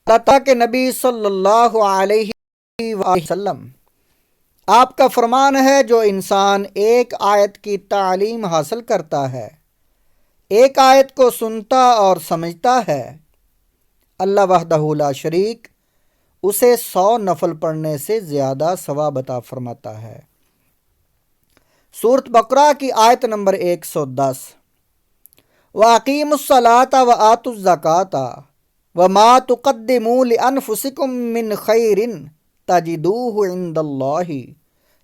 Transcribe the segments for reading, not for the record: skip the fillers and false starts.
اللہ تعالیٰ کے نبی صلی اللہ علیہ وسلم آپ کا فرمان ہے، جو انسان ایک آیت کی تعلیم حاصل کرتا ہے، ایک آیت کو سنتا اور سمجھتا ہے، اللہ وحدہ لا شریک اسے 100 نفل پڑھنے سے زیادہ ثواب عطا فرماتا ہے۔ سورۃ بقرہ کی آیت نمبر 110، وَأَقِیمُوا الصَّلَاةَ وَآتُوا الزَّکَاةَ وَمَا تُقَدِّمُوا لِأَنفُسِکُم مِّن خَیْرٍ تَجِدُوهُ عِندَ اللَّہِ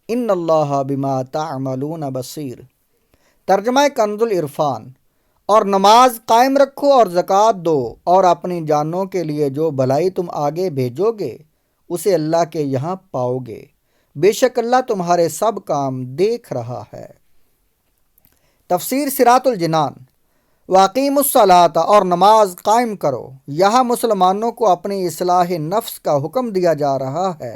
إِنَّ اللَّهَ بِمَا تَعْمَلُونَ بَصِیرٌ۔ ترجمہ کنز العرفان۔ اور نماز قائم رکھو اور زکوٰۃ دو، اور اپنی جانوں کے لیے جو بھلائی تم آگے بھیجو گے اسے اللہ کے یہاں پاؤ گے، بے شک اللہ تمہارے سب کام دیکھ رہا ہے۔ تفسیر صراط الجنان۔ وَأَقِیمُوا الصَّلَاةَ اور نماز قائم کرو، یہاں مسلمانوں کو اپنی اصلاح نفس کا حکم دیا جا رہا ہے۔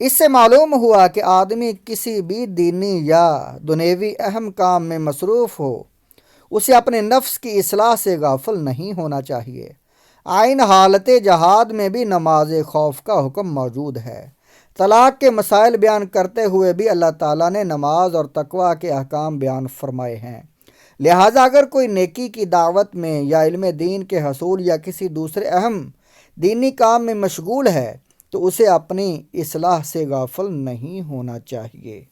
اس سے معلوم ہوا کہ آدمی کسی بھی دینی یا دنیوی اہم کام میں مصروف ہو، اسے اپنے نفس کی اصلاح سے غافل نہیں ہونا چاہیے۔ عین حالت جہاد میں بھی نماز خوف کا حکم موجود ہے۔ طلاق کے مسائل بیان کرتے ہوئے بھی اللہ تعالیٰ نے نماز اور تقویٰ کے احکام بیان فرمائے ہیں۔ لہٰذا اگر کوئی نیکی کی دعوت میں یا علم دین کے حصول یا کسی دوسرے اہم دینی کام میں مشغول ہے تو اسے اپنی اصلاح سے غافل نہیں ہونا چاہیے۔